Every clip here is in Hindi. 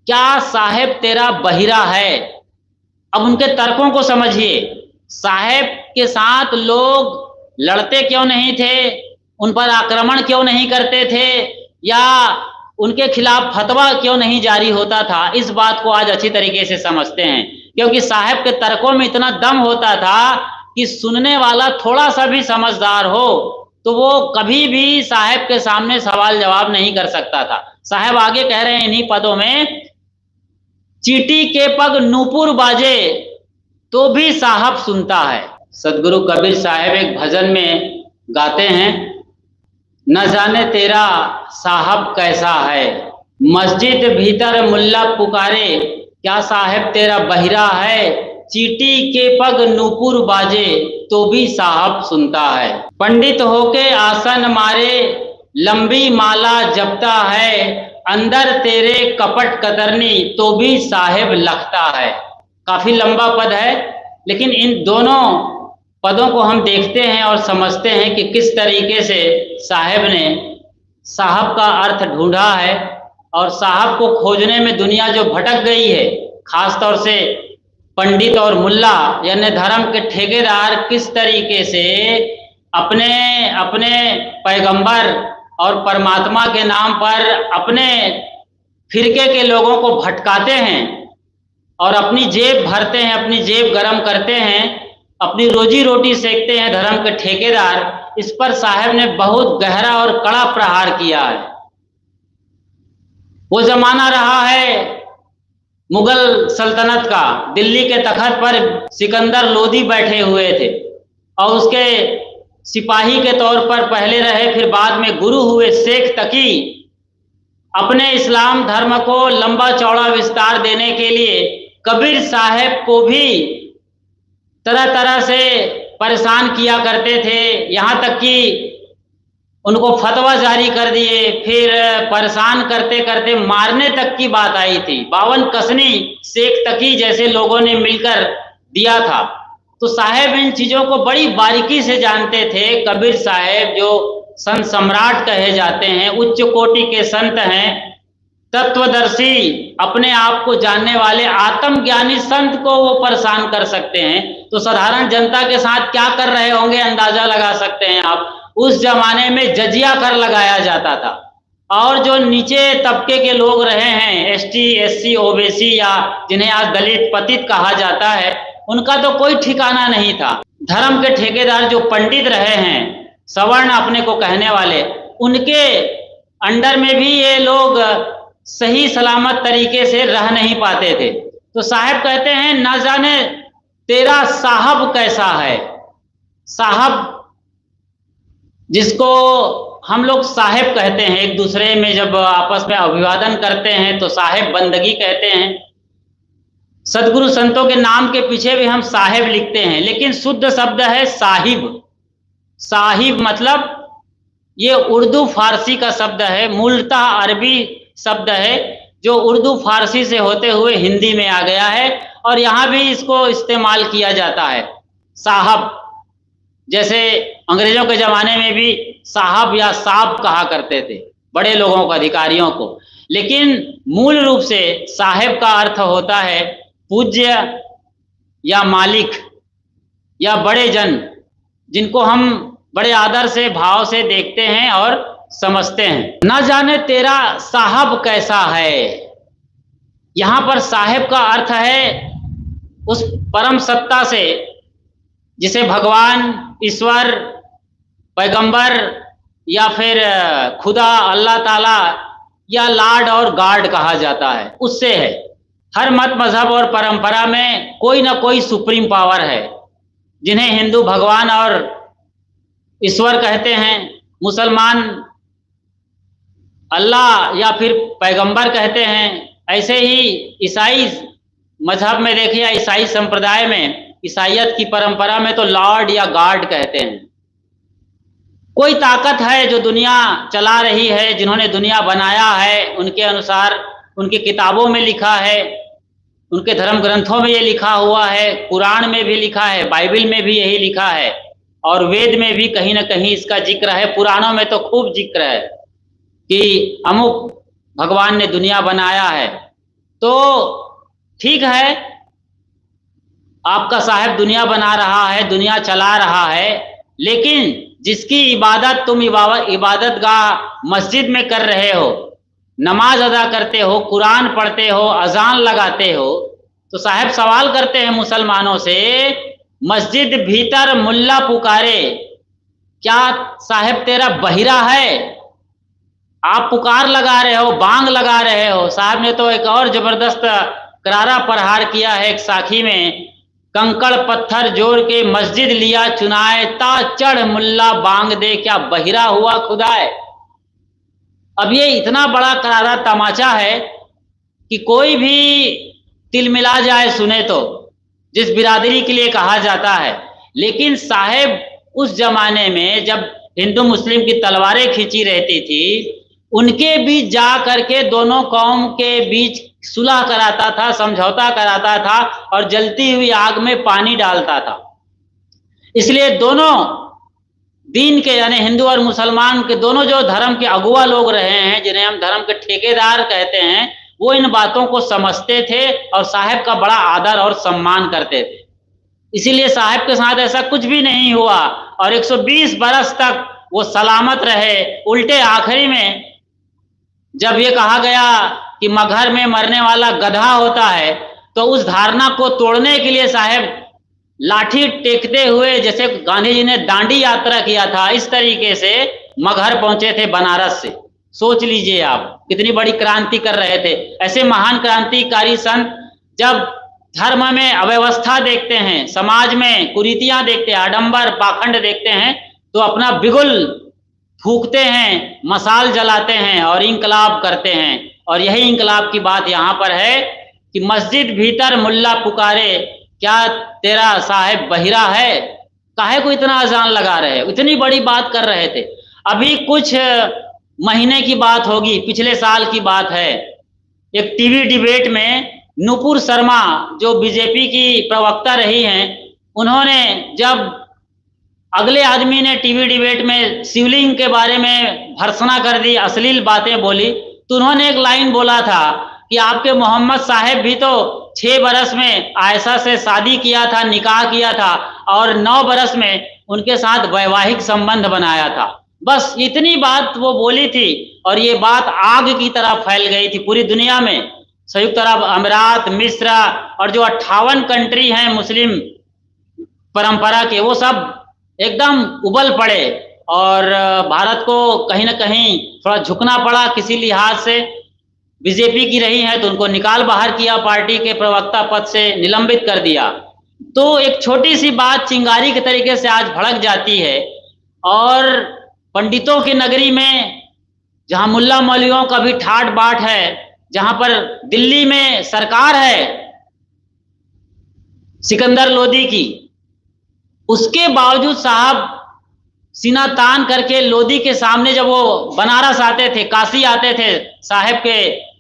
क्या साहेब तेरा बहिरा है। अब उनके तर्कों को समझिए। साहेब के साथ लोग लड़ते क्यों नहीं थे, उन पर आक्रमण क्यों नहीं करते थे, या उनके खिलाफ फतवा क्यों नहीं जारी होता था, इस बात को आज अच्छी तरीके से समझते हैं। क्योंकि साहेब के तर्कों में इतना दम होता था कि सुनने वाला थोड़ा सा भी समझदार हो तो वो कभी भी साहेब के सामने सवाल जवाब नहीं कर सकता था। साहेब आगे कह रहे हैं इन्हीं पदों में, चींटी के पग नूपुर बाजे तो भी साहब सुनता है। सदगुरु कबीर साहब एक भजन में गाते हैं, न जाने तेरा साहब कैसा है, मस्जिद भीतर मुल्ला पुकारे, क्या साहब तेरा बहिरा है, चींटी के पग नूपुर बाजे तो भी साहब सुनता है। पंडित होके आसन मारे लंबी माला जपता है, अंदर तेरे कपट कतरनी तो भी साहेब लगता है। काफी लंबा पद है, लेकिन इन दोनों पदों को हम देखते हैं और समझते हैं कि किस तरीके से साहेब ने साहब का अर्थ ढूंढा है। और साहब को खोजने में दुनिया जो भटक गई है, खास तौर से पंडित और मुल्ला यानी धर्म के ठेकेदार किस तरीके से अपने अपने पैगंबर और परमात्मा के नाम पर अपने फिरके के लोगों को भटकाते हैं और अपनी जेब भरते हैं, अपनी जेब गरम करते हैं, अपनी रोजी रोटी सेकते हैं धर्म के ठेकेदार। इस पर साहब ने बहुत गहरा और कड़ा प्रहार किया है। वो जमाना रहा है मुगल सल्तनत का, दिल्ली के तख्त पर सिकंदर लोदी बैठे हुए थे और उसके सिपाही के तौर पर पहले रहे, फिर बाद में गुरु हुए शेख तकी। अपने इस्लाम धर्म को लंबा चौड़ा विस्तार देने के लिए कबीर साहब को भी तरह तरह से परेशान किया करते थे, यहाँ तक कि उनको फतवा जारी कर दिए, फिर परेशान करते करते मारने तक की बात आई थी। 52 कसनी शेख तकी जैसे लोगों ने मिलकर दिया था। तो साहेब इन चीजों को बड़ी बारीकी से जानते थे। कबीर साहेब जो संत सम्राट कहे जाते हैं, उच्च कोटि के संत हैं, तत्वदर्शी, अपने आप को जानने वाले आत्मज्ञानी संत को वो परेशान कर सकते हैं, तो साधारण जनता के साथ क्या कर रहे होंगे अंदाजा लगा सकते हैं आप। उस जमाने में जजिया कर लगाया जाता था और जो नीचे तबके के लोग रहे हैं, एसटी, एससी, ओबीसी या जिन्हें आज दलित पतित कहा जाता है, उनका तो कोई ठिकाना नहीं था। धर्म के ठेकेदार जो पंडित रहे हैं, सवर्ण अपने को कहने वाले, उनके अंडर में भी ये लोग सही सलामत तरीके से रह नहीं पाते थे। तो साहब कहते हैं, ना जाने तेरा साहब कैसा है। साहब जिसको हम लोग साहेब कहते हैं, एक दूसरे में जब आपस में अभिवादन करते हैं तो साहेब बंदगी कहते हैं। सदगुरु संतों के नाम के पीछे भी हम साहेब लिखते हैं, लेकिन शुद्ध शब्द है साहिब। साहिब मतलब ये उर्दू फारसी का शब्द है, मूलतः अरबी शब्द है जो उर्दू फारसी से होते हुए हिंदी में आ गया है और यहाँ भी इसको इस्तेमाल किया जाता है। साहब जैसे अंग्रेजों के जमाने में भी साहब या साहब कहा करते थे बड़े लोगों को, अधिकारियों को, लेकिन मूल रूप से साहेब का अर्थ होता है पूज्य या मालिक या बड़े जन, जिनको हम बड़े आदर से भाव से देखते हैं और समझते हैं। न जाने तेरा साहब कैसा है। यहाँ पर साहेब का अर्थ है उस परम सत्ता से जिसे भगवान, ईश्वर, पैगंबर या फिर खुदा, अल्लाह ताला या लॉर्ड और गॉड कहा जाता है, उससे है। हर मत मजहब और परंपरा में कोई ना कोई सुप्रीम पावर है, जिन्हें हिंदू भगवान और ईश्वर कहते हैं, मुसलमान अल्लाह या फिर पैगंबर कहते हैं। ऐसे ही ईसाई मजहब में देखिए, ईसाई संप्रदाय में, ईसाईयत की परंपरा में तो लॉर्ड या गॉड कहते हैं। कोई ताकत है जो दुनिया चला रही है, जिन्होंने दुनिया बनाया है, उनके अनुसार उनकी किताबों में लिखा है, उनके धर्म ग्रंथों में ये लिखा हुआ है, कुरान में भी लिखा है, बाइबल में भी यही लिखा है और वेद में भी कहीं ना कहीं इसका जिक्र है। पुराणों में तो खूब जिक्र है कि अमुक भगवान ने दुनिया बनाया है। तो ठीक है, आपका साहब दुनिया बना रहा है, दुनिया चला रहा है, लेकिन जिसकी इबादत तुम इबादत गाह मस्जिद में कर रहे हो, नमाज अदा करते हो, कुरान पढ़ते हो, अजान लगाते हो, तो साहब सवाल करते हैं मुसलमानों से, मस्जिद भीतर मुल्ला पुकारे, क्या साहब तेरा बहिरा है? आप पुकार लगा रहे हो, बांग लगा रहे हो। साहब ने तो एक और जबरदस्त करारा प्रहार किया है एक साखी में, कंकड़ पत्थर जोड़ के मस्जिद लिया चुनाए, ता चढ़ मुल्ला बांग दे, क्या बहिरा हुआ खुदाए। अब ये इतना बड़ा करारा तमाचा है कि कोई भी तिल मिला जाए सुने तो, जिस बिरादरी के लिए कहा जाता है। लेकिन साहेब उस जमाने में जब हिंदू मुस्लिम की तलवारें खींची रहती थी, उनके बीच जा करके दोनों कौम के बीच सुलह कराता था, समझौता कराता था और जलती हुई आग में पानी डालता था। इसलिए दोनों दीन के यानी हिंदू और मुसलमान के दोनों जो धर्म के अगुआ लोग रहे हैं, जिन्हें हम धर्म के ठेकेदार कहते हैं, वो इन बातों को समझते थे और साहब का बड़ा आदर और सम्मान करते थे। इसीलिए साहब के साथ ऐसा कुछ भी नहीं हुआ और 120 बरस तक वो सलामत रहे। उल्टे आखिरी में जब ये कहा गया कि मगहर में मरने वाला गधा होता है, तो उस धारणा को तोड़ने के लिए साहब लाठी टेकते हुए, जैसे गांधी जी ने दांडी यात्रा किया था, इस तरीके से मगहर पहुंचे थे बनारस से। सोच लीजिए आप कितनी बड़ी क्रांति कर रहे थे। ऐसे महान क्रांतिकारी संत जब धर्म में अव्यवस्था देखते हैं, समाज में कुरीतियां देखते हैं, आडंबर पाखंड देखते हैं, तो अपना बिगुल फूकते हैं, मसाल जलाते हैं और इंकलाब करते हैं। और यही इंकलाब की बात यहाँ पर है कि मस्जिद भीतर मुल्ला पुकारे, क्या तेरा साहेब बहिरा है? काहे को इतना अजान लगा रहे, इतनी बड़ी बात कर रहे थे। अभी कुछ महीने की बात होगी, पिछले साल की बात है, एक टीवी डिबेट में नुपुर शर्मा जो बीजेपी की प्रवक्ता रही हैं, उन्होंने जब अगले आदमी ने टीवी डिबेट में शिवलिंग के बारे में भर्त्सना कर दी, अश्लील बातें बोली, तो उन्होंने एक लाइन बोला था कि आपके मोहम्मद साहब भी तो 6 बरस में आयशा से शादी किया था, निकाह किया था और 9 बरस में उनके साथ वैवाहिक संबंध बनाया था। बस इतनी बात वो बोली थी और ये बात आग की तरह फैल गई थी पूरी दुनिया में। संयुक्त अरब अमीरात, मिस्र और जो 58 कंट्री हैं मुस्लिम परंपरा के, वो सब एकदम उबल पड़े और भारत को कहीं ना कहीं थोड़ा झुकना पड़ा किसी लिहाज से। बीजेपी की रही है तो उनको निकाल बाहर किया, पार्टी के प्रवक्ता पद से निलंबित कर दिया। तो एक छोटी सी बात चिंगारी के तरीके से आज भड़क जाती है और पंडितों की नगरी में, जहां मुल्ला मौलवियों का भी ठाट बाट है, जहां पर दिल्ली में सरकार है सिकंदर लोदी की, उसके बावजूद साहब सीना तान करके लोदी के सामने जब वो बनारस आते थे, काशी आते थे, साहब के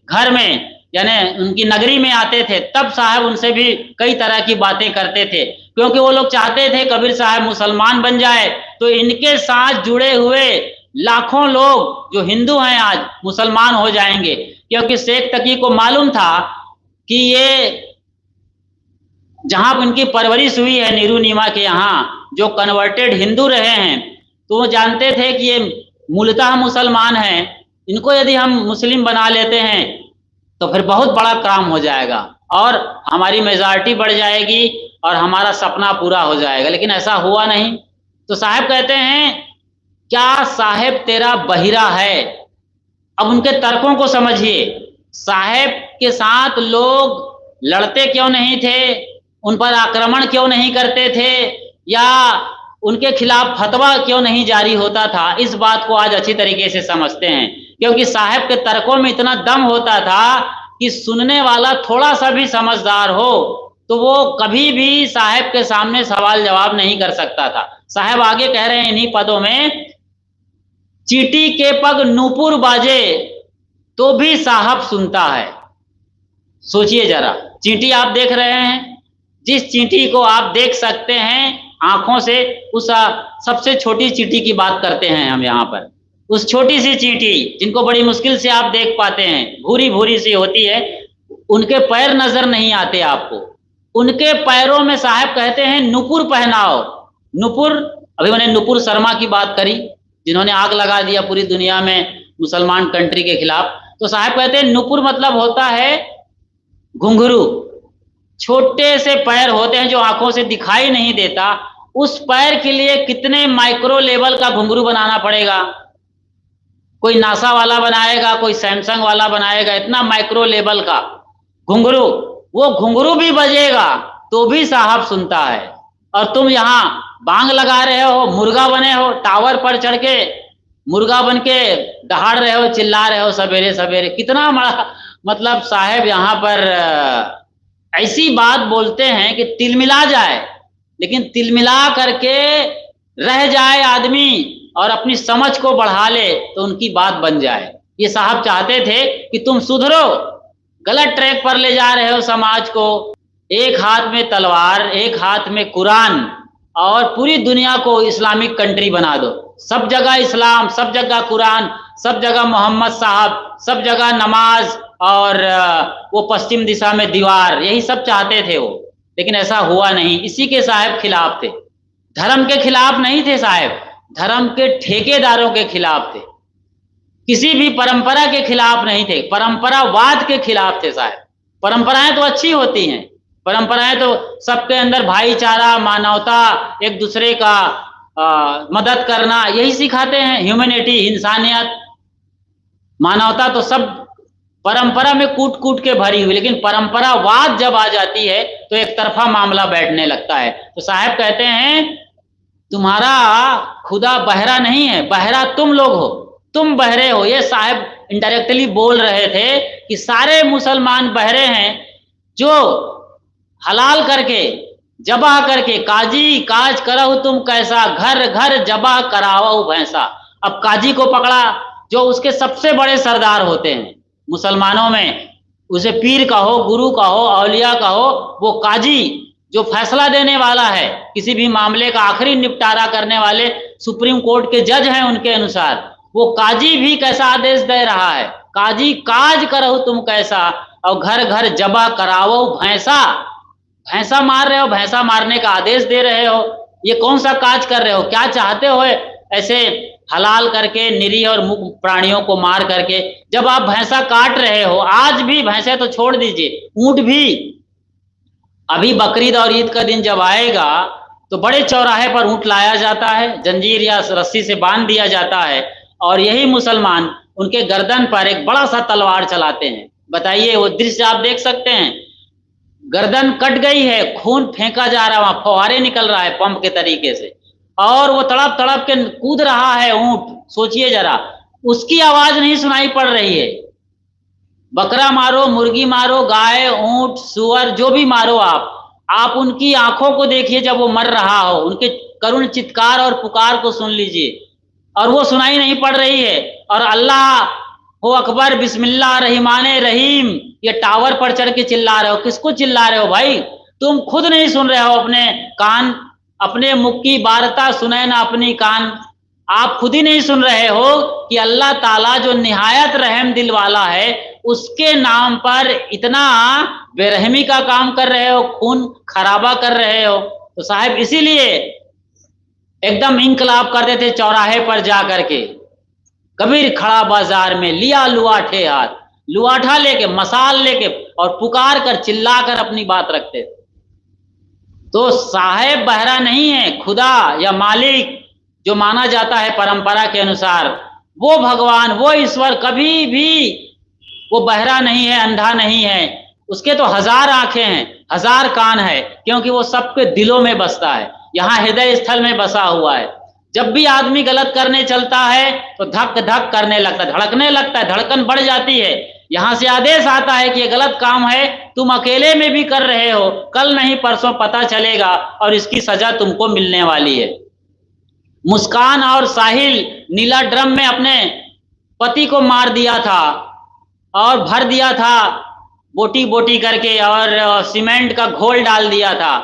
घर में यानी उनकी नगरी में आते थे, तब साहब उनसे भी कई तरह की बातें करते थे, क्योंकि वो लोग चाहते थे कबीर साहब मुसलमान बन जाए तो इनके साथ जुड़े हुए लाखों लोग जो हिंदू हैं आज मुसलमान हो जाएंगे। क्योंकि शेख तकी को मालूम था कि ये जहां उनकी परवरिश हुई है नीरू नीमा के यहाँ, जो कन्वर्टेड हिंदू रहे हैं, तो वो जानते थे कि ये मूलतः मुसलमान हैं, इनको यदि हम मुस्लिम बना लेते हैं तो फिर बहुत बड़ा काम हो जाएगा और हमारी मेजॉरिटी बढ़ जाएगी और हमारा सपना पूरा हो जाएगा। लेकिन ऐसा हुआ नहीं। तो साहब कहते हैं, क्या साहब तेरा बहिरा है? अब उनके तर्कों को समझिए। साहब के साथ लोग लड़ते क्यों नहीं थे, उन पर आक्रमण क्यों नहीं करते थे, या उनके खिलाफ फतवा क्यों नहीं जारी होता था, इस बात को आज अच्छी तरीके से समझते हैं। क्योंकि साहब के तर्कों में इतना दम होता था कि सुनने वाला थोड़ा सा भी समझदार हो तो वो कभी भी साहब के सामने सवाल जवाब नहीं कर सकता था। साहब आगे कह रहे हैं इन्हीं पदों में, चींटी के पग नूपुर बाजे तो भी साहब सुनता है। सोचिए जरा, चींटी आप देख रहे हैं, जिस चींटी को आप देख सकते हैं आंखों से, उस सबसे छोटी चींटी की बात करते हैं हम यहाँ पर। उस छोटी सी चींटी जिनको बड़ी मुश्किल से आप देख पाते हैं, भूरी भूरी सी होती है, उनके पैर नजर नहीं आते आपको। उनके पैरों में साहब कहते हैं नुपुर पहनाओ। नुपुर, अभी मैंने नुपुर शर्मा की बात करी जिन्होंने आग लगा दिया पूरी दुनिया में मुसलमान कंट्री के खिलाफ। तो साहब कहते हैं नुपुर मतलब होता है घुंघरू। छोटे से पैर होते हैं जो आंखों से दिखाई नहीं देता। उस पैर के लिए कितने माइक्रो लेवल का घुंघरू बनाना पड़ेगा। कोई नासा वाला बनाएगा, कोई सैमसंग वाला बनाएगा, इतना माइक्रो लेवल का घुंघरू। वो घुंघरू भी बजेगा तो भी साहब सुनता है। और तुम यहाँ बांग लगा रहे हो, मुर्गा बने हो, टावर पर चढ़ के मुर्गा बन के दहाड़ रहे हो, चिल्ला रहे हो सवेरे सवेरे। कितना मतलब साहब यहाँ पर ऐसी बात बोलते हैं कि तिलमिला जाए, लेकिन तिलमिला करके रह जाए आदमी और अपनी समझ को बढ़ा ले तो उनकी बात बन जाए। ये साहब चाहते थे कि तुम सुधरो, गलत ट्रैक पर ले जा रहे हो समाज को। एक हाथ में तलवार, एक हाथ में कुरान, और पूरी दुनिया को इस्लामिक कंट्री बना दो। सब जगह इस्लाम, सब जगह कुरान, सब जगह मोहम्मद साहब, सब जगह नमाज, और वो पश्चिम दिशा में दीवार, यही सब चाहते थे वो। लेकिन ऐसा हुआ नहीं। इसी के साहब खिलाफ थे। धर्म के खिलाफ नहीं थे साहब, धर्म के ठेकेदारों के खिलाफ थे। किसी भी परंपरा के खिलाफ नहीं थे, परंपरावाद के खिलाफ थे साहब। परंपराएं तो अच्छी होती हैं, परंपराएं तो सबके अंदर भाईचारा, मानवता, एक दूसरे का मदद करना, यही सिखाते हैं। ह्यूमैनिटी, इंसानियत, मानवता तो सब परंपरा में कूट कूट के भरी हुई। लेकिन परंपरावाद जब आ जाती है तो एक तरफा मामला बैठने लगता है। तो साहब कहते हैं तुम्हारा खुदा बहरा नहीं है, बहरा तुम लोग हो, तुम बहरे हो। ये साहब इनडायरेक्टली बोल रहे थे कि सारे मुसलमान बहरे हैं जो हलाल करके, जबा करके, काजी काज करहु तुम कैसा, घर घर जबा करावो भैंसा। अब काजी को पकड़ा जो उसके सबसे बड़े सरदार होते हैं मुसलमानों में, उसे पीर कहो, गुरु कहो, औलिया कहो, वो काजी जो फैसला देने वाला है, किसी भी मामले का आखिरी निपटारा करने वाले सुप्रीम कोर्ट के जज हैं उनके अनुसार, वो काजी भी कैसा आदेश दे रहा है, काजी काज करहु तुम कैसा, और घर घर जबा करावो भैंसा। भैंसा मार रहे हो, भैंसा मारने का आदेश दे रहे हो। ये कौन सा काज कर रहे हो? क्या चाहते हो ऐसे हलाल करके, निरीह और मूक प्राणियों को मार करके? जब आप भैंसा काट रहे हो, आज भी भैंसे तो छोड़ दीजिए, ऊंट भी, अभी बकरीद और ईद का दिन जब आएगा तो बड़े चौराहे पर ऊंट लाया जाता है, जंजीर या रस्सी से बांध दिया जाता है, और यही मुसलमान उनके गर्दन पर एक बड़ा सा तलवार चलाते हैं। बताइए, वो दृश्य आप देख सकते हैं। गर्दन कट गई है, खून फेंका जा रहा है, वहां फव्वारे निकल रहा है पंप के तरीके से, और वो तड़प तड़प के कूद रहा है ऊंट। सोचिए जरा, उसकी आवाज नहीं सुनाई पड़ रही है। बकरा मारो, मुर्गी मारो, गाय, ऊंट, सुअर, जो भी मारो आप उनकी आंखों को देखिए जब वो मर रहा हो, उनके करुण चित्कार और पुकार को सुन लीजिए, और वो सुनाई नहीं पड़ रही है। और अल्लाह हो अकबर, बिस्मिल्लाह रहमाने रहीम, ये टावर पर चढ़ के चिल्ला रहे हो। किसको चिल्ला रहे हो भाई? तुम खुद नहीं सुन रहे हो, अपने कान, अपने मुख की वार्ता सुने ना अपनी कान। आप खुद ही नहीं सुन रहे हो कि अल्लाह ताला जो निहायत रहम दिल वाला है, उसके नाम पर इतना बेरहमी का काम कर रहे हो, खून खराबा कर रहे हो। तो साहब इसीलिए एकदम इंकलाब कर देते चौराहे पर जा करके। कबीर खड़ा बाजार में, लिया लुआठे हाथ, लुआठा लेके, मसाल लेके, और पुकार कर चिल्ला कर अपनी बात रखते। तो साहेब बहरा नहीं है, खुदा या मालिक जो माना जाता है परंपरा के अनुसार, वो भगवान, वो ईश्वर कभी भी वो बहरा नहीं है, अंधा नहीं है। उसके तो 1000 आंखें हैं, 1000 कान है, क्योंकि वो सबके दिलों में बसता है, यहाँ हृदय स्थल में बसा हुआ है। जब भी आदमी गलत करने चलता है तो धक धक करने लगता है, धड़कने लगता है, धड़कन बढ़ जाती है। यहाँ से आदेश आता है कि ये गलत काम है, तुम अकेले में भी कर रहे हो, कल नहीं परसों पता चलेगा और इसकी सजा तुमको मिलने वाली है। मुस्कान और साहिल नीला ड्रम में अपने पति को मार दिया था और भर दिया था बोटी बोटी करके, और सीमेंट का घोल डाल दिया था।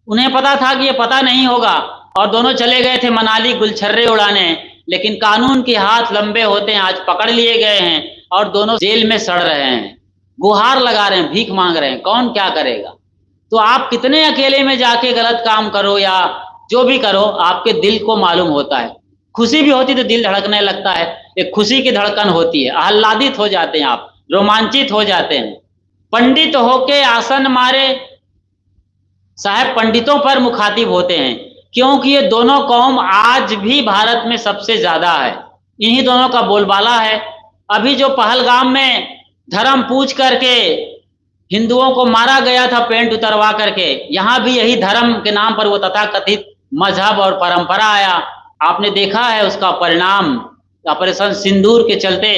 उन्हें पता था कि ये पता नहीं होगा, और दोनों चले गए थे मनाली गुलछर्रे उड़ाने। लेकिन कानून के हाथ लंबे होते हैं, आज पकड़ लिए गए हैं और दोनों जेल में सड़ रहे हैं। गुहार लगा रहे हैं, भीख मांग रहे हैं, कौन क्या करेगा। तो आप कितने अकेले में जाके गलत काम करो या जो भी करो, आपके दिल को मालूम होता है। खुशी भी होती तो दिल धड़कने लगता है, एक खुशी की धड़कन होती है, आह्लादित हो जाते हैं आप, रोमांचित हो जाते हैं। पंडित होके आसन मारे, साहब पंडितों पर मुखातिब होते हैं, क्योंकि ये दोनों कौम आज भी भारत में सबसे ज्यादा है, इन्हीं दोनों का बोलबाला है। अभी जो पहलगाम में धर्म पूछ करके हिंदुओं को मारा गया था पेंट उतरवा करके, यहां भी यही धर्म के नाम पर वो तथाकथित मजहब और परंपरा आया। आपने देखा है उसका परिणाम, ऑपरेशन सिंदूर के चलते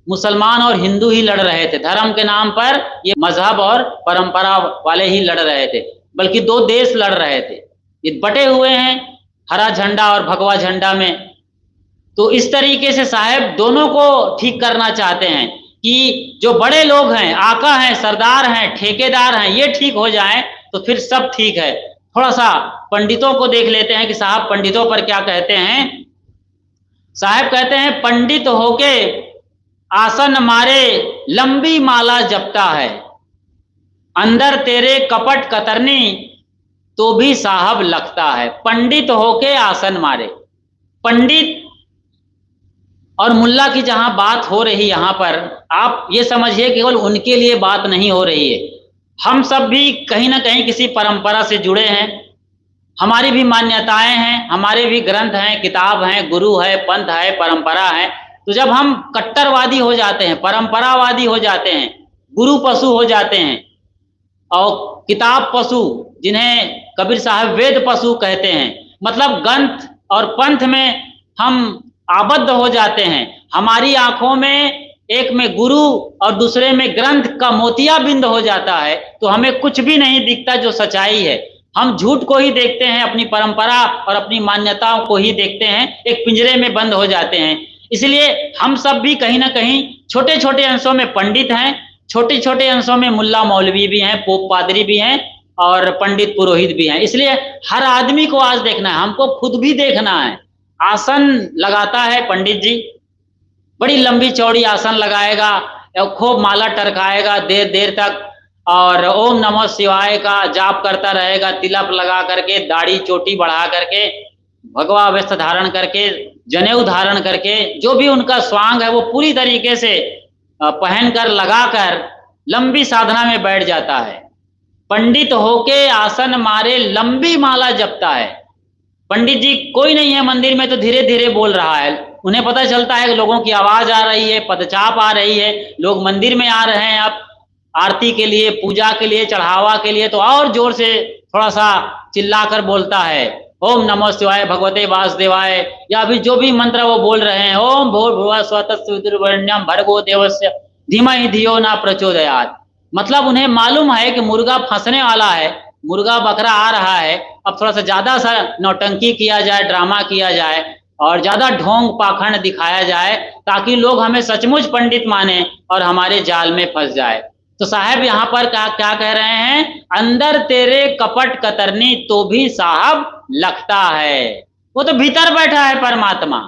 मुसलमान और हिंदू ही लड़ रहे थे, धर्म के नाम पर ये मजहब और परंपरा वाले ही लड़ रहे थे, बल्कि दो देश लड़ रहे थे, ये बटे हुए हैं हरा झंडा और भगवा झंडा में। तो इस तरीके से साहब दोनों को ठीक करना चाहते हैं कि जो बड़े लोग हैं, आका हैं, सरदार हैं, ठेकेदार हैं, ये ठीक हो जाएं तो फिर सब ठीक है। थोड़ा सा पंडितों को देख लेते हैं कि साहब पंडितों पर क्या कहते हैं। साहब कहते हैं, पंडित होके आसन मारे लंबी माला जपता है, अंदर तेरे कपट कतरनी तो भी साहब लगता है। पंडित होके आसन मारे, पंडित और मुल्ला की जहां बात हो रही, यहां पर आप ये समझिए केवल उनके लिए बात नहीं हो रही है, हम सब भी कहीं ना कहीं किसी परंपरा से जुड़े हैं, हमारी भी मान्यताएं हैं, हमारे भी ग्रंथ हैं, किताब हैं, गुरु है, पंथ है, परंपरा है। तो जब हम कट्टरवादी हो जाते हैं, परंपरावादी हो जाते हैं, गुरु पशु हो जाते हैं और किताब पशु, जिन्हें कबीर साहब वेद पशु कहते हैं, मतलब ग्रंथ और पंथ में हम आबद्ध हो जाते हैं, हमारी आंखों में एक में गुरु और दूसरे में ग्रंथ का मोतिया बिंद हो जाता है, तो हमें कुछ भी नहीं दिखता जो सच्चाई है। हम झूठ को ही देखते हैं, अपनी परंपरा और अपनी मान्यताओं को ही देखते हैं, एक पिंजरे में बंद हो जाते हैं। इसलिए हम सब भी कहीं ना कहीं छोटे छोटे अंशों में पंडित हैं, छोटे छोटे अंशों में मुल्ला मौलवी भी हैं, पोप पादरी भी हैं और पंडित पुरोहित भी हैं। इसलिए हर आदमी को आज देखना है, हमको खुद भी देखना है। आसन लगाता है पंडित जी, बड़ी लंबी चौड़ी आसन लगाएगा, खूब माला टरकाएगा देर देर तक, और ओम नमः शिवाय का जाप करता रहेगा, तिलक लगा करके, दाढ़ी चोटी बढ़ा करके, भगवा वस्त्र धारण करके, जनेऊ धारण करके, जो भी उनका स्वांग है वो पूरी तरीके से पहनकर लगाकर लंबी साधना में बैठ जाता है। पंडित होके आसन मारे लंबी माला जपता है। पंडित जी कोई नहीं है मंदिर में तो धीरे धीरे बोल रहा है, उन्हें पता चलता है कि लोगों की आवाज आ रही है, पदचाप आ रही है, लोग मंदिर में आ रहे हैं अब आरती के लिए, पूजा के लिए, चढ़ावा के लिए, तो और जोर से थोड़ा सा चिल्लाकर बोलता है, ओम नमः शिवाय भगवते वासुदेवाय, या अभी जो भी मंत्र वो बोल रहे हैं, ओम भूर्भुवः स्वः तत्सवितुर्वरेण्यं भर्गो देवस्य धीमहि धियो न प्रचोदयात्। मतलब उन्हें मालूम है कि मुर्गा फंसने वाला है, मुर्गा बकरा आ रहा है, अब थोड़ा सा ज्यादा सा नौटंकी किया जाए, ड्रामा किया जाए और ज्यादा ढोंग पाखंड दिखाया जाए, ताकि लोग हमें सचमुच पंडित माने और हमारे जाल में फंस जाए। तो साहब यहाँ पर क्या क्या कह रहे हैं, अंदर तेरे कपट कतरनी तो भी साहब लगता है। वो तो भीतर बैठा है परमात्मा,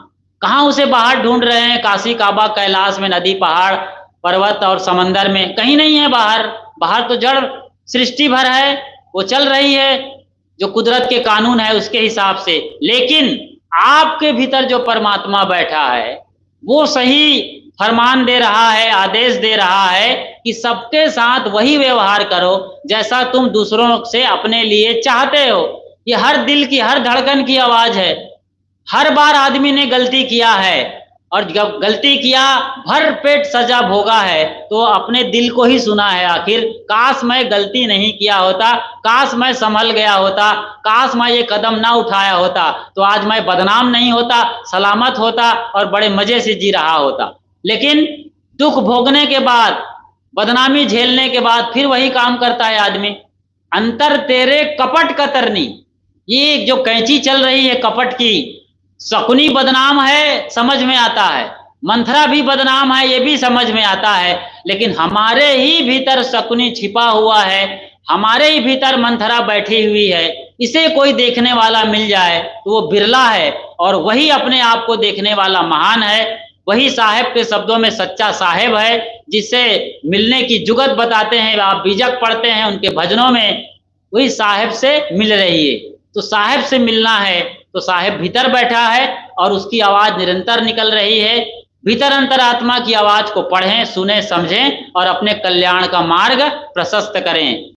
कहाँ उसे बाहर ढूंढ रहे हैं, काशी काबा कैलाश में, नदी पहाड़ पर्वत और समंदर में, कहीं नहीं है बाहर। बाहर तो जड़ सृष्टि भर है, वो चल रही है जो कुदरत के कानून है उसके हिसाब से, लेकिन आपके भीतर जो परमात्मा बैठा है वो सही फरमान दे रहा है, आदेश दे रहा है कि सबके साथ वही व्यवहार करो जैसा तुम दूसरों से अपने लिए चाहते हो। ये हर दिल की, हर धड़कन की आवाज है। हर बार आदमी ने गलती किया है और जब गलती किया भर पेट सजा भोगा है तो अपने दिल को ही सुना है, आखिर काश मैं गलती नहीं किया होता, काश मैं संभल गया होता, काश मैं ये कदम ना उठाया होता तो आज मैं बदनाम नहीं होता, सलामत होता और बड़े मजे से जी रहा होता। लेकिन दुख भोगने के बाद, बदनामी झेलने के बाद फिर वही काम करता है आदमी। अंतर तेरे कपट कतरनी, ये जो कैंची चल रही है कपट की, शकुनी बदनाम है समझ में आता है, मंथरा भी बदनाम है ये भी समझ में आता है, लेकिन हमारे ही भीतर शकुनी छिपा हुआ है, हमारे ही भीतर मंथरा बैठी हुई है। इसे कोई देखने वाला मिल जाए तो वो बिरला है और वही अपने आप को देखने वाला महान है। वही साहेब के शब्दों में सच्चा साहेब है, जिससे मिलने की जुगत बताते हैं। आप बीजक पढ़ते हैं उनके भजनों में, वही साहेब से मिल रही है। तो साहेब से मिलना है तो साहेब भीतर बैठा है और उसकी आवाज़ निरंतर निकल रही है। भीतर अंतरात्मा की आवाज़ को पढ़ें, सुने, समझें और अपने कल्याण का मार्ग प्रशस्त करें।